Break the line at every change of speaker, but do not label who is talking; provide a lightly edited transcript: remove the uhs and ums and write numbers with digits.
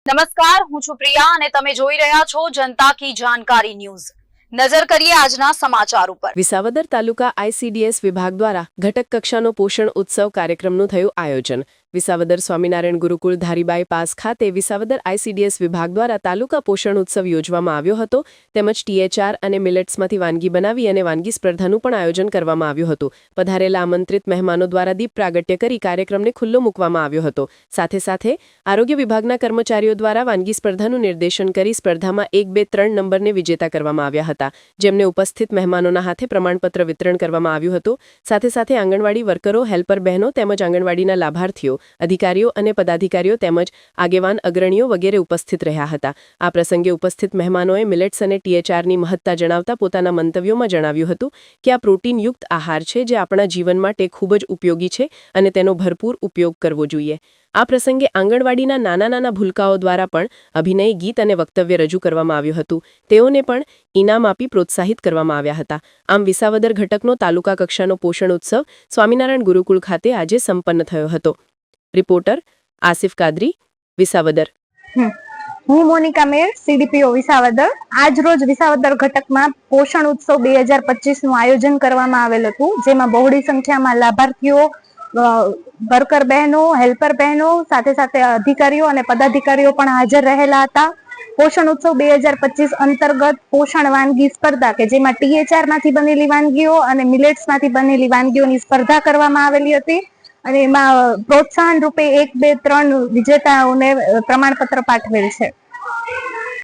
નમસ્કાર, હું છું પ્રિયા અને તમે જોઈ રહ્યા છો જનતા કી જાણકારી ન્યૂઝ। નજર કરીએ આજના સમાચાર ઉપર।
વિસાવદર તાલુકા આઈસીડીએસ વિભાગ દ્વારા ઘટક કક્ષાનો પોષણ ઉત્સવ કાર્યક્રમનું થયું આયોજન। વિસાવદર સ્વામિનારાયણ ગુરુકુળ ધારીબાઈ પાસ ખાતે વિસાવદર આઈસીડીએસ વિભાગ દ્વારા તાલુકા પોષણ ઉત્સવ યોજવામાં આવ્યો હતો। તેમજ ટીએચઆર અને મિલેટ્સમાંથી વાનગી બનાવી અને વાનગી સ્પર્ધાનું પણ આયોજન કરવામાં આવ્યું હતું। પધારેલા આમંત્રિત મહેમાનો દ્વારા દીપ પ્રાગટ્ય કરી કાર્યક્રમને ખુલ્લો મૂકવામાં આવ્યો હતો। સાથે સાથે આરોગ્ય વિભાગના કર્મચારીઓ દ્વારા વાનગી સ્પર્ધાનું નિર્દેશન કરી સ્પર્ધામાં 1, 2, 3 નંબરને વિજેતા કરવામાં આવ્યા હતા, જેમને ઉપસ્થિત મહેમાનોના હાથે પ્રમાણપત્ર વિતરણ કરવામાં આવ્યું હતું। સાથે સાથે આંગણવાડી વર્કરો, હેલ્પર બહેનો તેમજ આંગણવાડીના લાભાર્થીઓ, અધિકારીઓ અને પદાધિકારીઓ તેમજ આગેવાન અગ્રણીઓ વગેરે ઉપસ્થિત રહ્યા હતા। આ પ્રસંગે ઉપસ્થિત મહેમાનોએ મિલેટ્સ અને ટીએચઆરની મહત્તા જણાવતા પોતાના મંતવ્યોમાં જણાવ્યું હતું કે આ પ્રોટીનયુક્ત આહાર છે જે આપણા જીવન માટે ખૂબ જ ઉપયોગી છે અને તેનો ભરપૂર ઉપયોગ કરવો જોઈએ। આ પ્રસંગે આંગણવાડીના નાના ભૂલકાઓ દ્વારા પણ અભિનય, ગીત અને વક્તવ્ય રજૂ કરવામાં આવ્યું હતું। તેઓને પણ ઇનામ આપી પ્રોત્સાહિત કરવામાં આવ્યા હતા। આમ વિસાવદર ઘટકનો તાલુકા કક્ષાનો પોષણ ઉત્સવ સ્વામિનારાયણ ગુરુકુળ ખાતે આજે સંપન્ન થયો હતો। રિપોર્ટર આસિફ કાદરી, વિસાવદર।
હું મોનિકા મેર, સીડીપીઓ વિસાવદર। આજ રોજ વિસાવદર ઘટકમાં પોષણ ઉત્સવ 2025 નું આયોજન કરવામાં આવેલ હતું, જેમાં બહોળી સંખ્યામાં લાભાર્થીઓ, વર્કર બહેનો, હેલ્પર બહેનો, સાથે સાથે અધિકારીઓ અને પદાધિકારીઓ પણ હાજર રહેલા હતા। પોષણ ઉત્સવ 2025 અંતર્ગત પોષણ વાનગી સ્પર્ધા કે જેમાં ટીએચઆર માંથી બનેલી વાનગીઓ અને મિલેટ્સ માંથી બનેલી વાનગીઓની સ્પર્ધા કરવામાં આવેલી હતી અને એમાં પ્રોત્સાહન રૂપે 1, 2, 3 વિજેતાઓને પ્રમાણપત્ર પાઠવેલ છે।